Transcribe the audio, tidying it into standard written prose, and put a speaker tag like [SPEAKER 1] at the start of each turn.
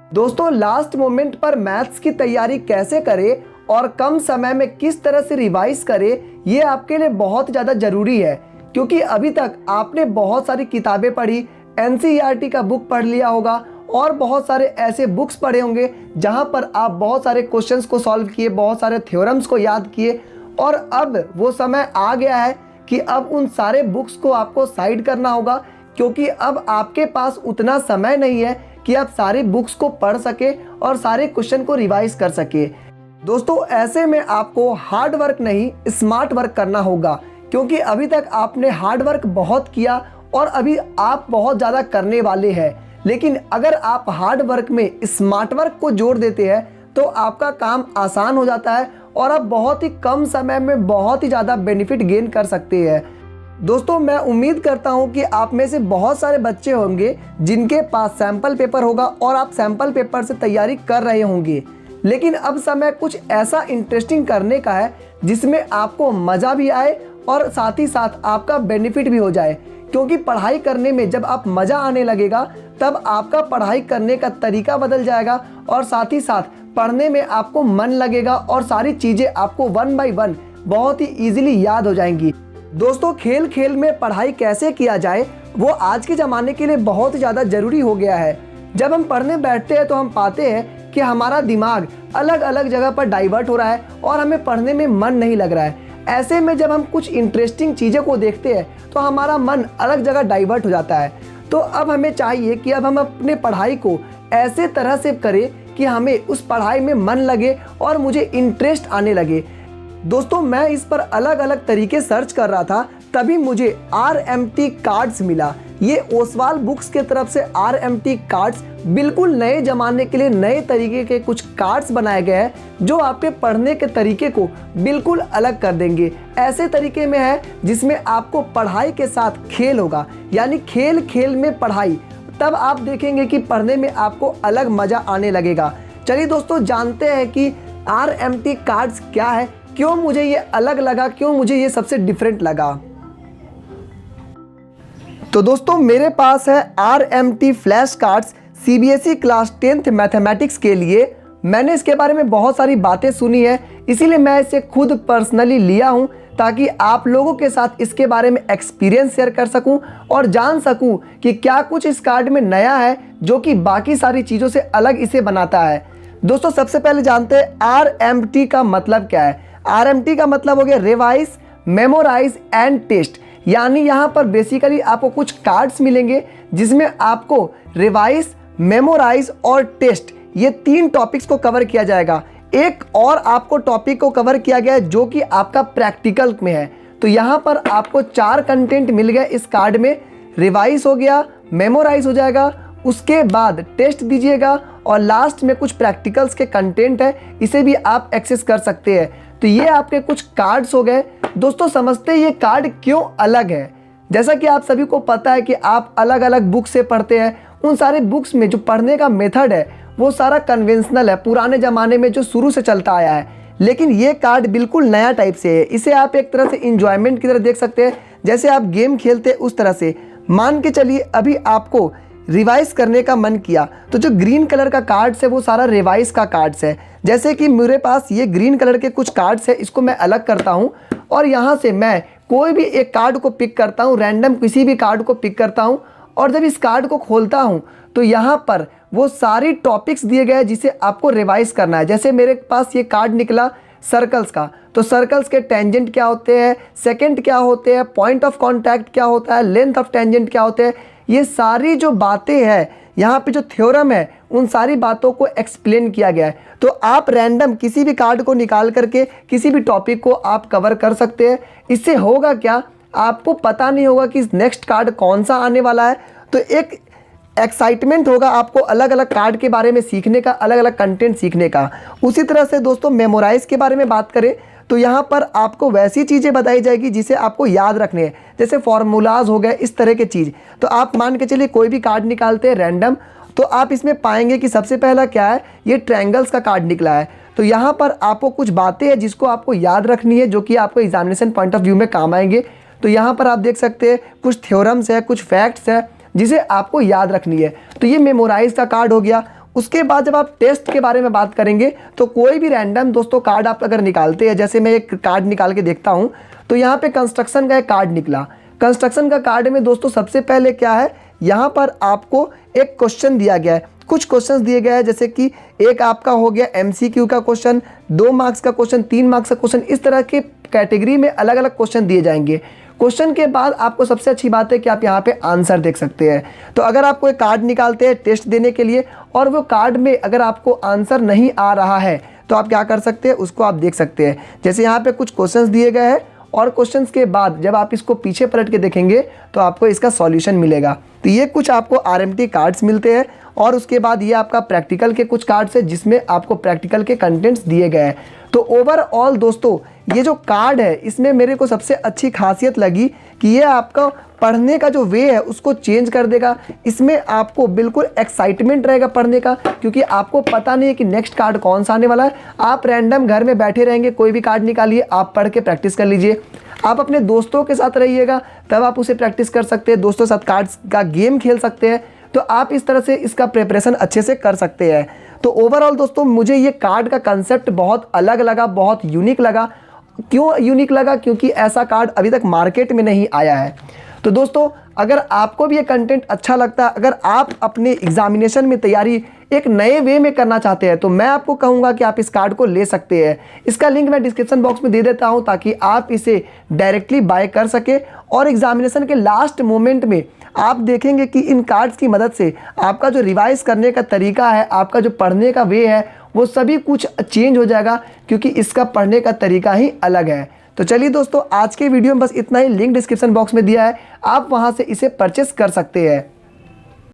[SPEAKER 1] दोस्तों last moment पर maths की तैयारी कैसे करें और कम समय में किस तरह से रिवाइज करें, ये आपके लिए बहुत ज़्यादा ज़रूरी है। क्योंकि अभी तक आपने बहुत सारी किताबें पढ़ी, एनसीईआरटी का बुक पढ़ लिया होगा और बहुत सारे ऐसे बुक्स पढ़े होंगे जहां पर आप बहुत सारे क्वेश्चंस को सॉल्व किए, बहुत सारे थ्योरम्स को याद किए। और अब वो समय आ गया है कि अब उन सारे बुक्स को आपको साइड करना होगा, क्योंकि अब आपके पास उतना समय नहीं है कि आप सारे बुक्स को पढ़ सके और सारे क्वेश्चन को रिवाइज कर सके। दोस्तों ऐसे में आपको हार्ड वर्क नहीं, स्मार्ट वर्क करना होगा, क्योंकि अभी तक आपने हार्ड वर्क बहुत किया और अभी आप बहुत ज़्यादा करने वाले हैं। लेकिन अगर आप हार्ड वर्क में स्मार्ट वर्क को जोड़ देते हैं तो आपका काम आसान हो जाता है और आप बहुत ही कम समय में बहुत ही ज़्यादा बेनिफिट गेन कर सकते हैं। दोस्तों मैं उम्मीद करता हूं कि आप में से बहुत सारे बच्चे होंगे जिनके पास सैंपल पेपर होगा और आप सैंपल पेपर से तैयारी कर रहे होंगे। लेकिन अब समय कुछ ऐसा इंटरेस्टिंग करने का है जिसमें आपको मज़ा भी आए और साथ ही साथ आपका बेनिफिट भी हो जाए। क्योंकि पढ़ाई करने में जब आप मज़ा आने लगेगा तब आपका पढ़ाई करने का तरीका बदल जाएगा और साथ ही साथ पढ़ने में आपको मन लगेगा और सारी चीज़ें आपको वन बाय वन बहुत ही ईजिली याद हो जाएंगी। दोस्तों खेल खेल में पढ़ाई कैसे किया जाए वो आज के ज़माने के लिए बहुत ही ज़्यादा ज़रूरी हो गया है। जब हम पढ़ने बैठते हैं तो हम पाते हैं कि हमारा दिमाग अलग अलग जगह पर डाइवर्ट हो रहा है और हमें पढ़ने में मन नहीं लग रहा है। ऐसे में जब हम कुछ इंटरेस्टिंग चीज़ों को देखते हैं तो हमारा मन अलग जगह डाइवर्ट हो जाता है। तो अब हमें चाहिए कि अब हम अपने पढ़ाई को ऐसे तरह से करें कि हमें उस पढ़ाई में मन लगे और मुझे इंटरेस्ट आने लगे। दोस्तों मैं इस पर अलग अलग तरीके सर्च कर रहा था, तभी मुझे RMT कार्ड्स मिला। ये ओसवाल बुक्स के तरफ से RMT कार्ड्स बिल्कुल नए ज़माने के लिए नए तरीके के कुछ कार्ड्स बनाए गए हैं जो आपके पढ़ने के तरीके को बिल्कुल अलग कर देंगे। ऐसे तरीके में है जिसमें आपको पढ़ाई के साथ खेल होगा, यानी खेल खेल में पढ़ाई। तब आप देखेंगे कि पढ़ने में आपको अलग मज़ा आने लगेगा। चलिए दोस्तों जानते हैं कि RMT कार्ड्स क्या है, क्यों मुझे ये अलग लगा, क्यों मुझे ये सबसे डिफरेंट लगा। तो दोस्तों मेरे पास है RMT flash cards CBSE class 10th mathematics के लिए। मैंने इसके बारे में बहुत सारी बातें सुनी है, इसीलिए मैं इसे खुद पर्सनली लिया हूँ ताकि आप लोगों के साथ इसके बारे में एक्सपीरियंस शेयर कर सकूं और जान सकूं कि क्या कुछ इस कार्ड में नया है जो कि बाकी सारी चीज़ों से अलग इसे बनाता है। दोस्तों सबसे पहले जानते हैं RMT का मतलब क्या है। RMT का मतलब हो गया रिवाइज, मेमोराइज एंड टेस्ट। यानी यहाँ पर बेसिकली आपको कुछ कार्ड्स मिलेंगे जिसमें आपको रिवाइज, मेमोराइज और टेस्ट ये 3 टॉपिक्स को कवर किया जाएगा। एक और आपको टॉपिक को कवर किया गया है जो कि आपका प्रैक्टिकल में है। तो यहाँ पर आपको 4 कंटेंट मिल गए इस कार्ड में। रिवाइज हो गया, मेमोराइज हो जाएगा, उसके बाद टेस्ट दीजिएगा और लास्ट में कुछ प्रैक्टिकल्स के कंटेंट है, इसे भी आप एक्सेस कर सकते हैं। तो ये आपके कुछ कार्ड्स हो गए। दोस्तों समझते हैं ये कार्ड क्यों अलग है। जैसा कि आप सभी को पता है कि आप अलग अलग बुक से पढ़ते हैं, उन सारे बुक्स में जो पढ़ने का मेथड है वो सारा कन्वेंशनल है, पुराने ज़माने में जो शुरू से चलता आया है। लेकिन ये कार्ड बिल्कुल नया टाइप से है। इसे आप एक तरह से इंजॉयमेंट की तरह देख सकते हैं, जैसे आप गेम खेलते हैं उस तरह से। मान के चलिए अभी आपको रिवाइज करने का मन किया तो जो ग्रीन कलर का कार्ड्स है वो सारा रिवाइज का कार्ड्स है। जैसे कि मेरे पास ये ग्रीन कलर के कुछ कार्ड्स है, इसको मैं अलग करता हूँ और यहाँ से मैं कोई भी एक कार्ड को पिक करता हूँ, रैंडम किसी भी कार्ड को पिक करता हूँ और जब इस कार्ड को खोलता हूँ तो यहाँ पर वो सारी टॉपिक्स दिए गए हैं जिसे आपको रिवाइज करना है। जैसे मेरे पास ये कार्ड निकला सर्कल्स का, तो सर्कल्स के टेंजेंट क्या होते हैं, सेकेंड क्या होते हैं, पॉइंट ऑफ कॉन्टैक्ट क्या होता है, लेंथ ऑफ टेंजेंट क्या होते हैं, ये सारी जो बातें हैं यहाँ पे जो थ्योरम है उन सारी बातों को एक्सप्लेन किया गया है। तो आप रैंडम किसी भी कार्ड को निकाल करके किसी भी टॉपिक को आप कवर कर सकते हैं। इससे होगा क्या, आपको पता नहीं होगा कि नेक्स्ट कार्ड कौन सा आने वाला है, तो एक एक्साइटमेंट होगा आपको अलग अलग कार्ड के बारे में सीखने का, अलग अलग कंटेंट सीखने का। उसी तरह से दोस्तों मेमोराइज के बारे में बात करें तो यहाँ पर आपको वैसी चीज़ें बताई जाएगी जिसे आपको याद रखने हैं, जैसे फार्मूलाज हो गए, इस तरह की चीज़। तो आप मान के चलिए कोई भी कार्ड निकालते हैं रैंडम, तो आप इसमें पाएंगे कि सबसे पहला क्या है, ये ट्रायंगल्स का कार्ड निकला है। तो यहाँ पर आपको कुछ बातें हैं जिसको आपको याद रखनी है जो कि आपको एग्जामिनेशन पॉइंट ऑफ व्यू में काम आएंगे। तो यहाँ पर आप देख सकते हैं कुछ थ्योरम्स है, कुछ फैक्ट्स है जिसे आपको याद रखनी है। तो ये मेमोराइज का कार्ड हो गया। उसके बाद जब आप टेस्ट के बारे में बात करेंगे तो कोई भी रैंडम दोस्तों कार्ड आप अगर निकालते हैं, जैसे मैं एक कार्ड निकाल के देखता हूँ तो यहाँ पे कंस्ट्रक्शन का एक कार्ड निकला। कंस्ट्रक्शन का कार्ड में दोस्तों सबसे पहले क्या है, यहाँ पर आपको एक क्वेश्चन दिया गया है, कुछ क्वेश्चंस दिए गए हैं, जैसे कि एक आपका हो गया MCQ का क्वेश्चन, 2 मार्क्स का क्वेश्चन, 3 मार्क्स का क्वेश्चन, इस तरह के कैटेगरी में अलग अलग क्वेश्चन दिए जाएंगे। क्वेश्चन के बाद आपको सबसे अच्छी बात है कि आप यहाँ पे आंसर देख सकते हैं। तो अगर आप कोई कार्ड निकालते हैं टेस्ट देने के लिए और वो कार्ड में अगर आपको आंसर नहीं आ रहा है तो आप क्या कर सकते हैं, उसको आप देख सकते हैं। जैसे यहाँ पे कुछ क्वेश्चंस दिए गए हैं और क्वेश्चंस के बाद जब आप इसको पीछे पलट के देखेंगे तो आपको इसका सॉल्यूशन मिलेगा। तो ये कुछ आपको RMT कार्ड्स मिलते हैं और उसके बाद ये आपका प्रैक्टिकल के कुछ कार्ड्स है जिसमें आपको प्रैक्टिकल के कंटेंट्स दिए गए हैं। तो ओवरऑल दोस्तों ये जो कार्ड है इसमें मेरे को सबसे अच्छी खासियत लगी कि ये आपका पढ़ने का जो वे है उसको चेंज कर देगा। इसमें आपको बिल्कुल एक्साइटमेंट रहेगा पढ़ने का, क्योंकि आपको पता नहीं है कि नेक्स्ट कार्ड कौन सा आने वाला है। आप रैंडम घर में बैठे रहेंगे, कोई भी कार्ड निकालिए, आप पढ़ के प्रैक्टिस कर लीजिए। आप अपने दोस्तों के साथ रहिएगा तब आप उसे प्रैक्टिस कर सकते हैं, दोस्तों के साथ कार्ड्स का गेम खेल सकते हैं। तो आप इस तरह से इसका प्रिपरेशन अच्छे से कर सकते हैं। तो ओवरऑल दोस्तों मुझे ये कार्ड का कंसेप्ट बहुत अलग लगा, बहुत यूनिक लगा। क्यों यूनिक लगा? क्योंकि ऐसा कार्ड अभी तक मार्केट में नहीं आया है। तो दोस्तों अगर आपको भी ये कंटेंट अच्छा लगता है, अगर आप अपने एग्जामिनेशन में तैयारी एक नए वे में करना चाहते हैं तो मैं आपको कहूँगा कि आप इस कार्ड को ले सकते हैं। इसका लिंक मैं डिस्क्रिप्शन बॉक्स में दे देता हूँ ताकि आप इसे डायरेक्टली बाय कर सके और एग्जामिनेशन के लास्ट मोमेंट में आप देखेंगे कि इन कार्ड्स की मदद से आपका जो रिवाइज करने का तरीका है, आपका जो पढ़ने का वे है, वो सभी कुछ चेंज हो जाएगा, क्योंकि इसका पढ़ने का तरीका ही अलग है। तो चलिए दोस्तों आज के वीडियो में बस इतना ही। लिंक डिस्क्रिप्शन बॉक्स में दिया है, आप वहां से इसे परचेस कर सकते हैं।